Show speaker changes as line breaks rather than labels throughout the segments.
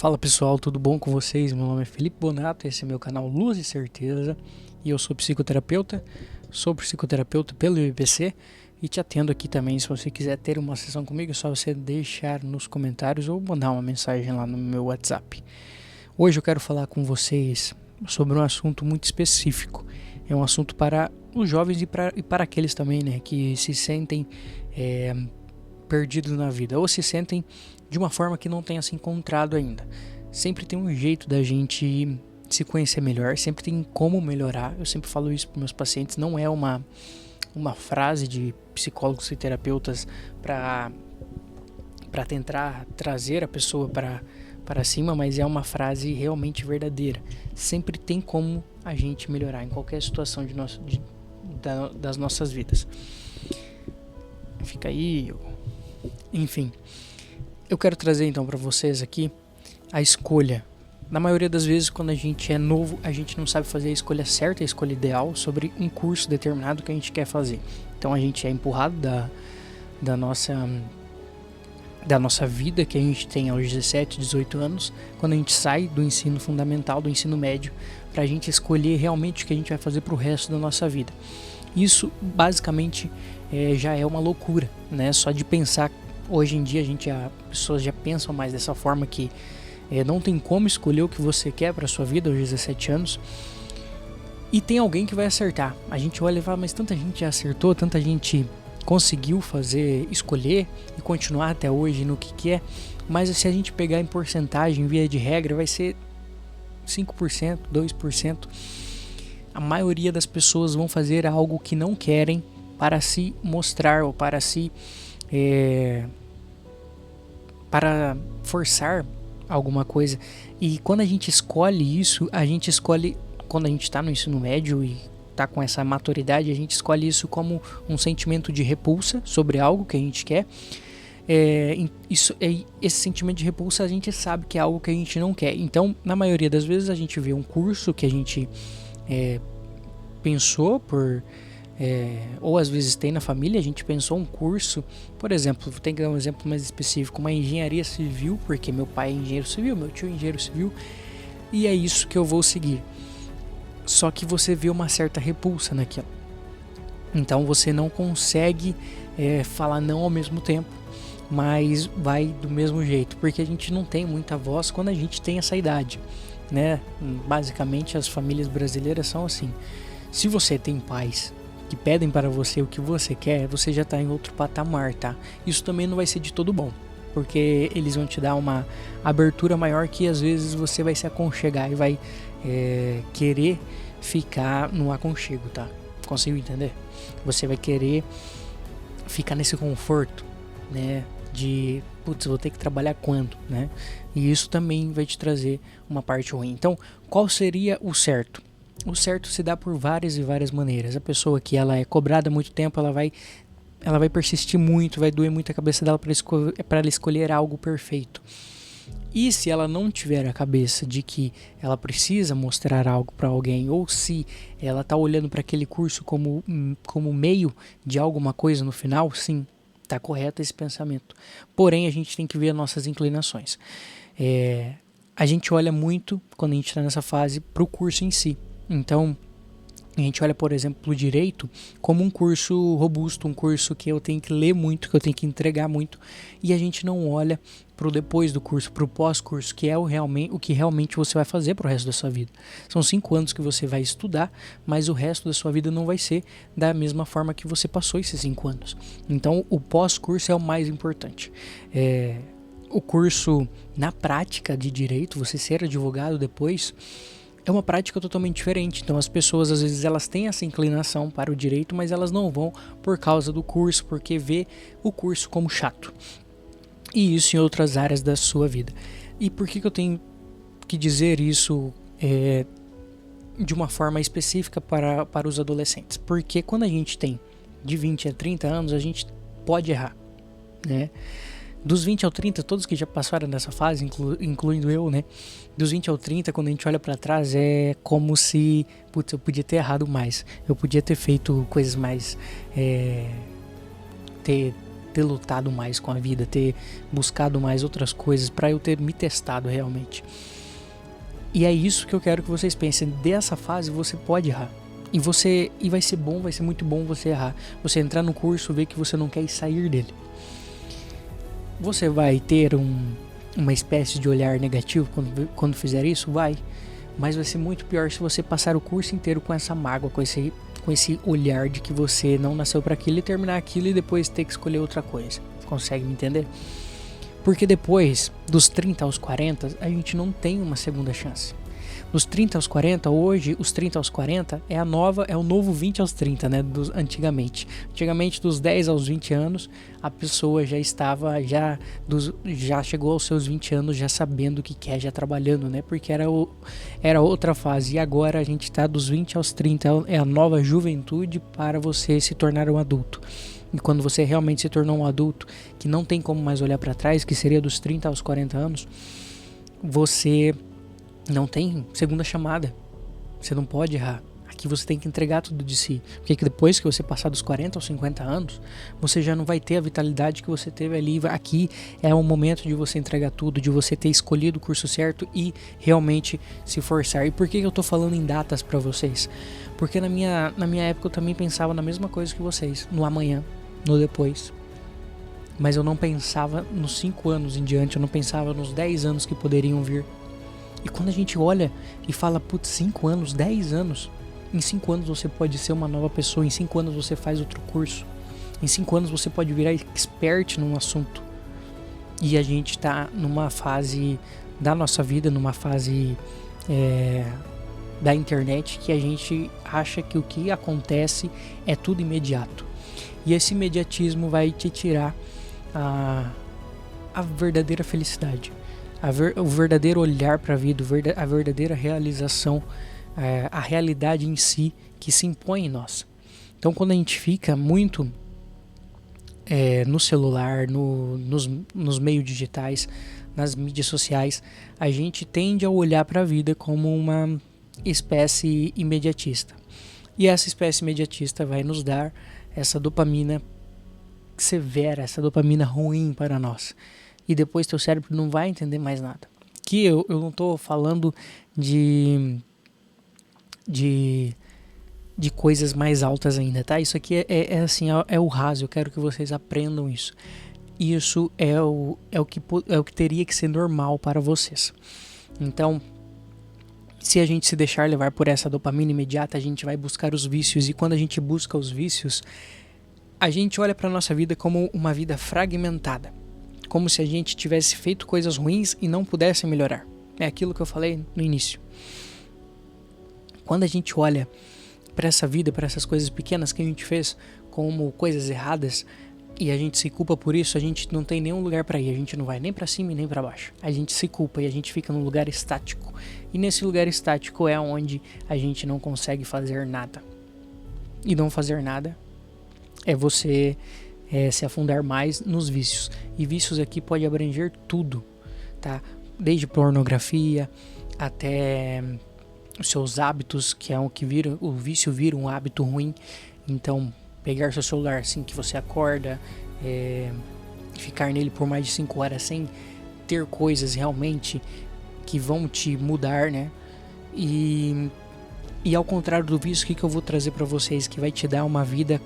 Fala pessoal, tudo bom com vocês? Meu nome é Felipe Bonato, esse é meu canal Luz e Certeza e eu sou psicoterapeuta pelo IPC e te atendo aqui também. Se você quiser ter uma sessão comigo, é só você deixar nos comentários ou mandar uma mensagem lá no meu WhatsApp. Hoje eu quero falar com vocês sobre um assunto muito específico. É um assunto para os jovens e para aqueles também, né, que se sentem perdidos na vida ou se sentem de uma forma que não tenha se encontrado ainda. Sempre tem um jeito da gente se conhecer melhor, sempre tem como melhorar. Eu sempre falo isso para meus pacientes, não é uma frase de psicólogos e terapeutas para tentar trazer a pessoa para cima, mas é uma frase realmente verdadeira. Sempre tem como a gente melhorar em qualquer situação das nossas vidas. Fica aí, enfim. Eu quero trazer então para vocês aqui a escolha. Na maioria das vezes, quando a gente é novo, a gente não sabe fazer a escolha certa, a escolha ideal sobre um curso determinado que a gente quer fazer. Então a gente é empurrado da nossa vida que a gente tem aos 17, 18 anos, quando a gente sai do ensino fundamental, do ensino médio, para a gente escolher realmente o que a gente vai fazer para o resto da nossa vida. Isso basicamente já é uma loucura, né? Só de pensar. Hoje em dia as pessoas já pensam mais dessa forma que não tem como escolher o que você quer para sua vida aos 17 anos. E tem alguém que vai acertar. A gente olha e fala, mas tanta gente já acertou, tanta gente conseguiu escolher e continuar até hoje no que quer. Mas se a gente pegar em porcentagem, via de regra, vai ser 5%, 2%. A maioria das pessoas vão fazer algo que não querem para se mostrar ou para para forçar alguma coisa. E quando a gente escolhe isso, quando a gente está no ensino médio e está com essa maturidade, a gente escolhe isso como um sentimento de repulsa sobre algo que a gente quer. Esse sentimento de repulsa a gente sabe que é algo que a gente não quer. Então, na maioria das vezes, a gente vê um curso que a gente pensou ou às vezes tem na família, a gente pensou um curso, por exemplo, tem que dar um exemplo mais específico, uma engenharia civil, porque meu pai é engenheiro civil, meu tio é engenheiro civil, e é isso que eu vou seguir. Só que você vê uma certa repulsa naquilo. Então você não consegue falar não ao mesmo tempo, mas vai do mesmo jeito, porque a gente não tem muita voz quando a gente tem essa idade, né? Basicamente as famílias brasileiras são assim. Se você tem pais que pedem para você o que você quer, você já está em outro patamar, tá? Isso também não vai ser de todo bom, porque eles vão te dar uma abertura maior que às vezes você vai se aconchegar e vai querer ficar no aconchego, tá? Consigo entender? Você vai querer ficar nesse conforto, né? De, putz, vou ter que trabalhar quando, né? E isso também vai te trazer uma parte ruim. Então, qual seria o certo? O certo se dá por várias e várias maneiras. A pessoa que ela é cobrada há muito tempo, ela vai persistir muito, vai doer muito a cabeça dela para ela escolher algo perfeito. E se ela não tiver a cabeça de que ela precisa mostrar algo para alguém, ou se ela está olhando para aquele curso como meio de alguma coisa no final, sim, está correto esse pensamento. Porém, a gente tem que ver as nossas inclinações. A gente olha muito, quando a gente está nessa fase, para o curso em si. Então, a gente olha, por exemplo, o direito como um curso robusto, um curso que eu tenho que ler muito, que eu tenho que entregar muito, e a gente não olha para o depois do curso, para o pós-curso, que é o que realmente você vai fazer para o resto da sua vida. São 5 anos que você vai estudar, mas o resto da sua vida não vai ser da mesma forma que você passou esses 5 anos. Então, o pós-curso é o mais importante. O curso na prática de direito, você ser advogado depois, é uma prática totalmente diferente. Então as pessoas às vezes elas têm essa inclinação para o direito, mas elas não vão por causa do curso, porque vê o curso como chato. E isso em outras áreas da sua vida. E por que eu tenho que dizer isso de uma forma específica para os adolescentes? Porque quando a gente tem de 20 a 30 anos, a gente pode errar, né? Dos 20 ao 30, todos que já passaram nessa fase, incluindo eu, né? Dos 20 ao 30, quando a gente olha pra trás, é como se, putz, eu podia ter errado mais. Eu podia ter feito coisas mais... ter ter lutado mais com a vida, ter buscado mais outras coisas, para eu ter me testado realmente. E é isso que eu quero que vocês pensem. Dessa fase você pode errar. E vai ser bom, vai ser muito bom você errar. Você entrar no curso, ver que você não quer sair dele. Você vai ter uma espécie de olhar negativo quando fizer isso? Vai. Mas vai ser muito pior se você passar o curso inteiro com essa mágoa, com esse olhar de que você não nasceu para aquilo e terminar aquilo e depois ter que escolher outra coisa. Consegue me entender? Porque depois dos 30 aos 40, a gente não tem uma segunda chance. Dos 30 aos 40, hoje, os 30 aos 40 é o novo 20 aos 30, né? Antigamente. Antigamente, dos 10 aos 20 anos, a pessoa já estava, já chegou aos seus 20 anos já sabendo o que quer, já trabalhando, né? Porque era outra fase. E agora a gente está dos 20 aos 30, é a nova juventude para você se tornar um adulto. E quando você realmente se tornou um adulto, que não tem como mais olhar para trás, que seria dos 30 aos 40 anos, você não tem segunda chamada. Você não pode errar. Aqui você tem que entregar tudo de si. Porque depois que você passar dos 40 aos 50 anos, você já não vai ter a vitalidade que você teve ali. Aqui é o momento de você entregar tudo, de você ter escolhido o curso certo e realmente se forçar. E por que eu tô falando em datas para vocês? Porque na minha época eu também pensava na mesma coisa que vocês. No amanhã, no depois. Mas eu não pensava nos 5 anos em diante. Eu não pensava nos 10 anos que poderiam vir. E quando a gente olha e fala, putz, 5 anos, 10 anos, em 5 anos você pode ser uma nova pessoa, em 5 anos você faz outro curso, em 5 anos você pode virar expert num assunto. E a gente está numa fase da nossa vida, numa fase da internet, que a gente acha que o que acontece é tudo imediato. E esse imediatismo vai te tirar a verdadeira felicidade. O verdadeiro olhar para a vida, a verdadeira realização, a realidade em si que se impõe em nós. Então, quando a gente fica muito no celular, nos meios digitais, nas mídias sociais, a gente tende a olhar para a vida como uma espécie imediatista. E essa espécie imediatista vai nos dar essa dopamina severa, essa dopamina ruim para nós. E depois teu cérebro não vai entender mais nada. Que eu não estou falando de coisas mais altas ainda, tá? Isso aqui é o raso, eu quero que vocês aprendam isso. Isso é o que teria que ser normal para vocês. Então, se a gente se deixar levar por essa dopamina imediata, a gente vai buscar os vícios. E quando a gente busca os vícios, a gente olha para a nossa vida como uma vida fragmentada. Como se a gente tivesse feito coisas ruins e não pudesse melhorar. É aquilo que eu falei no início. Quando a gente olha para essa vida, para essas coisas pequenas que a gente fez como coisas erradas e a gente se culpa por isso, a gente não tem nenhum lugar para ir. A gente não vai nem para cima e nem para baixo. A gente se culpa e a gente fica num lugar estático. E nesse lugar estático é onde a gente não consegue fazer nada. E não fazer nada é você se afundar mais nos vícios. E vícios aqui pode abranger tudo, tá? Desde pornografia até os seus hábitos, que é o que vira, o vício vira um hábito ruim. Então, pegar seu celular assim que você acorda, ficar nele por mais de 5 horas sem ter coisas realmente que vão te mudar, né? E ao contrário do vício, o que eu vou trazer para vocês que vai te dar uma vida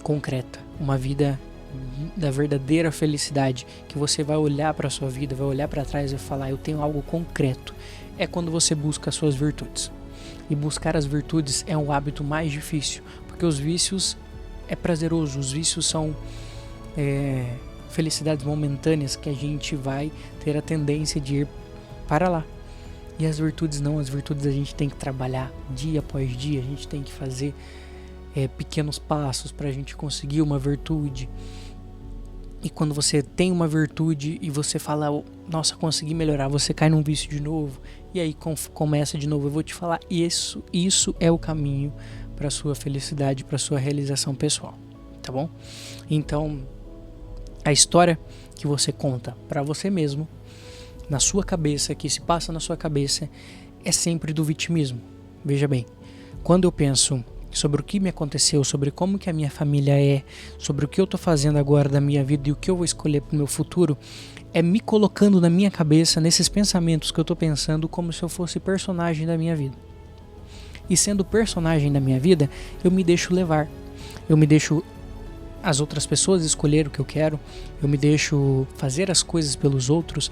concreta, uma vida da verdadeira felicidade, que você vai olhar para a sua vida, vai olhar para trás e vai falar, eu tenho algo concreto. É quando você busca as suas virtudes. E buscar as virtudes é um hábito mais difícil, porque os vícios é prazeroso, os vícios são felicidades momentâneas que a gente vai ter a tendência de ir para lá. E as virtudes não, as virtudes a gente tem que trabalhar dia após dia, a gente tem que fazer pequenos passos para a gente conseguir uma virtude. E quando você tem uma virtude e você fala, nossa, consegui melhorar, você cai num vício de novo, e aí começa de novo. Eu vou te falar, isso é o caminho para sua felicidade, para sua realização pessoal, tá bom? Então, a história que você conta para você mesmo, na sua cabeça, que se passa na sua cabeça, é sempre do vitimismo. Veja bem, quando eu penso sobre o que me aconteceu, sobre como que a minha família é, sobre o que eu tô fazendo agora da minha vida e o que eu vou escolher pro meu futuro, é me colocando na minha cabeça, nesses pensamentos que eu tô pensando, como se eu fosse personagem da minha vida. E sendo personagem da minha vida, eu me deixo levar. Eu me deixo as outras pessoas escolher o que eu quero, eu me deixo fazer as coisas pelos outros,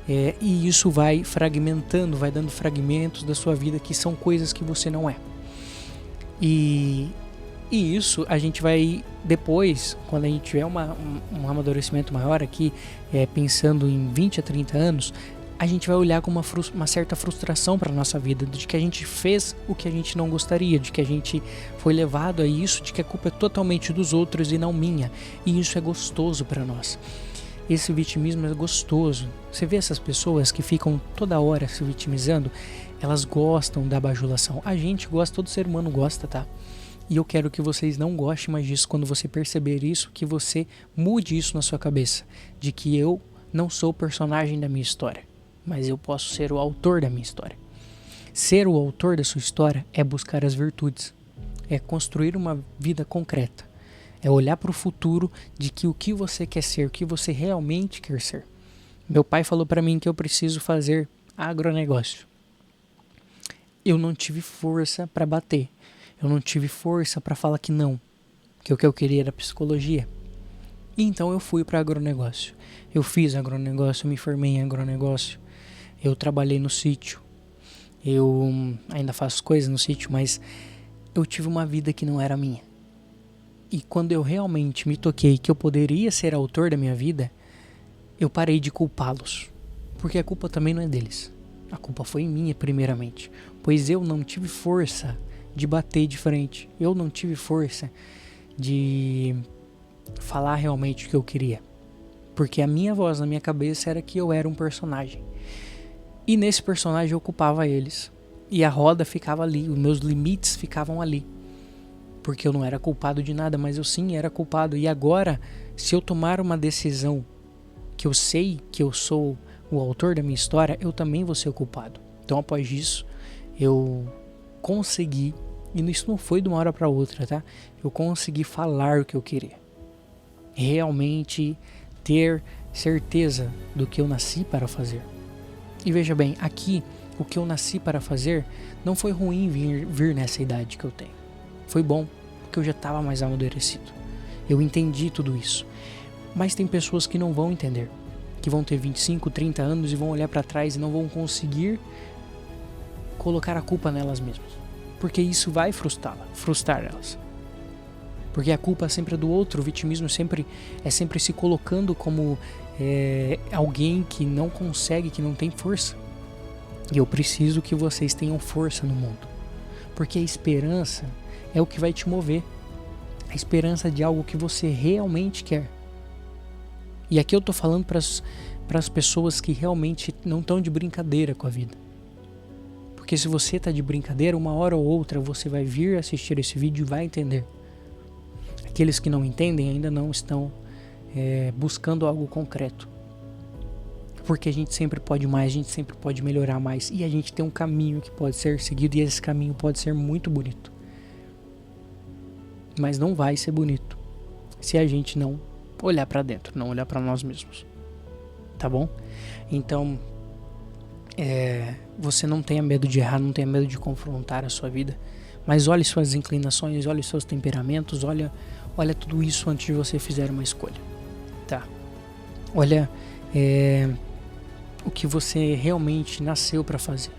e isso vai fragmentando, vai dando fragmentos da sua vida que são coisas que você não é. E isso a gente vai depois, quando a gente tiver um amadurecimento maior aqui, pensando em 20 a 30 anos, a gente vai olhar com uma certa frustração para a nossa vida, de que a gente fez o que a gente não gostaria, de que a gente foi levado a isso, de que a culpa é totalmente dos outros e não minha. E isso é gostoso para nós. Esse vitimismo é gostoso. Você vê essas pessoas que ficam toda hora se vitimizando, elas gostam da bajulação. A gente gosta, todo ser humano gosta, tá? E eu quero que vocês não gostem mais disso. Quando você perceber isso, que você mude isso na sua cabeça, de que eu não sou o personagem da minha história, mas eu posso ser o autor da minha história. Ser o autor da sua história é buscar as virtudes, é construir uma vida concreta, é olhar para o futuro de que o que você quer ser, o que você realmente quer ser. Meu pai falou para mim que eu preciso fazer agronegócio. Eu não tive força para bater, eu não tive força para falar que não, que o que eu queria era psicologia. E então eu fui para agronegócio. Eu fiz agronegócio, eu me formei em agronegócio. Eu trabalhei no sítio, eu ainda faço coisas no sítio, mas eu tive uma vida que não era minha. E quando eu realmente me toquei que eu poderia ser autor da minha vida, eu parei de culpá-los. Porque a culpa também não é deles. A culpa foi minha primeiramente, pois eu não tive força de bater de frente. Eu não tive força de falar realmente o que eu queria. Porque a minha voz na minha cabeça era que eu era um personagem. E nesse personagem eu ocupava eles. E a roda ficava ali, os meus limites ficavam ali. Porque eu não era culpado de nada, mas eu sim era culpado. E agora, se eu tomar uma decisão que eu sei que eu sou o autor da minha história, eu também vou ser o culpado. Então após isso, eu consegui, e isso não foi de uma hora para outra, tá? Eu consegui falar o que eu queria. Realmente ter certeza do que eu nasci para fazer. E veja bem, aqui o que eu nasci para fazer não foi ruim vir nessa idade que eu tenho. Foi bom, porque eu já estava mais amadurecido. Eu entendi tudo isso. Mas tem pessoas que não vão entender, que vão ter 25, 30 anos e vão olhar para trás e não vão conseguir colocar a culpa nelas mesmas. Porque isso vai frustrar elas. Porque a culpa sempre é do outro, o vitimismo é sempre se colocando como alguém que não consegue, que não tem força. E eu preciso que vocês tenham força no mundo. Porque a esperança é o que vai te mover. A esperança de algo que você realmente quer. E aqui eu tô falando para as pessoas que realmente não estão de brincadeira com a vida. Porque se você tá de brincadeira, uma hora ou outra você vai vir assistir esse vídeo e vai entender. Aqueles que não entendem ainda não estão buscando algo concreto. Porque a gente sempre pode mais, a gente sempre pode melhorar mais. E a gente tem um caminho que pode ser seguido e esse caminho pode ser muito bonito. Mas não vai ser bonito se a gente não olhar para dentro, não olhar para nós mesmos. Tá bom? Então, você não tenha medo de errar, não tenha medo de confrontar a sua vida. Mas olhe suas inclinações, olhe seus temperamentos, olha tudo isso antes de você fizer uma escolha. Tá? Olha o que você realmente nasceu para fazer.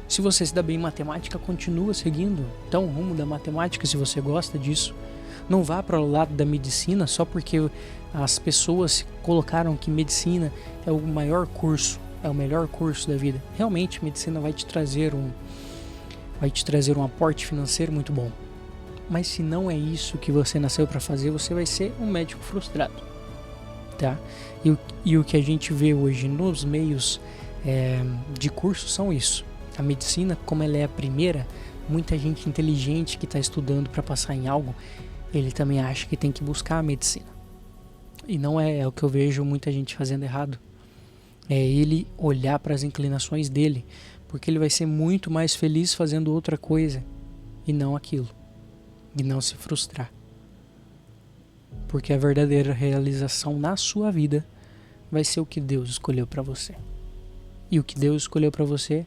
Se você se dá bem em matemática, continua seguindo. Então, o rumo da matemática, se você gosta disso. Não vá para o lado da medicina só porque as pessoas colocaram que medicina é o maior curso, é o melhor curso da vida. Realmente, medicina vai te trazer um aporte financeiro muito bom. Mas se não é isso que você nasceu para fazer, você vai ser um médico frustrado. Tá? E o que a gente vê hoje nos meios de curso são isso. A medicina, como ela é a primeira, muita gente inteligente que está estudando para passar em algo, ele também acha que tem que buscar a medicina. E não é o que eu vejo muita gente fazendo errado. É ele olhar para as inclinações dele, porque ele vai ser muito mais feliz fazendo outra coisa e não aquilo. e não se frustrar. Porque a verdadeira realização na sua vida vai ser o que Deus escolheu para você. E o que Deus escolheu para você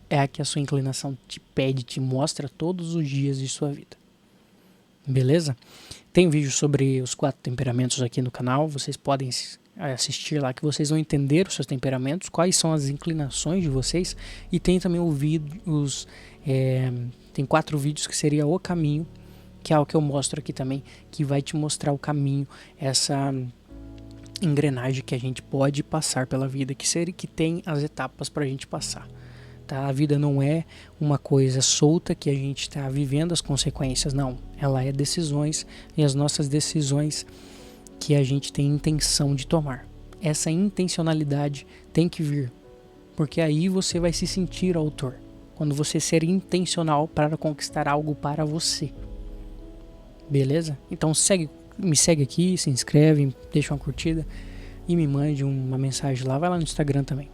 é a que a sua inclinação te pede, te mostra todos os dias de sua vida. Beleza? Tem vídeo sobre os 4 temperamentos aqui no canal, vocês podem assistir lá que vocês vão entender os seus temperamentos, quais são as inclinações de vocês, e tem também tem 4 vídeos que seria o caminho, que é o que eu mostro aqui também, que vai te mostrar o caminho, essa engrenagem que a gente pode passar pela vida, que tem as etapas para a gente passar. Tá? A vida não é uma coisa solta que a gente está vivendo as consequências, não. Ela é decisões, e as nossas decisões que a gente tem intenção de tomar. Essa intencionalidade tem que vir, porque aí você vai se sentir autor. Quando você ser intencional para conquistar algo para você. Beleza? Então me segue aqui, se inscreve, deixa uma curtida e me mande uma mensagem lá. Vai lá no Instagram também.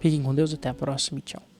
Fiquem com Deus, até a próxima e tchau.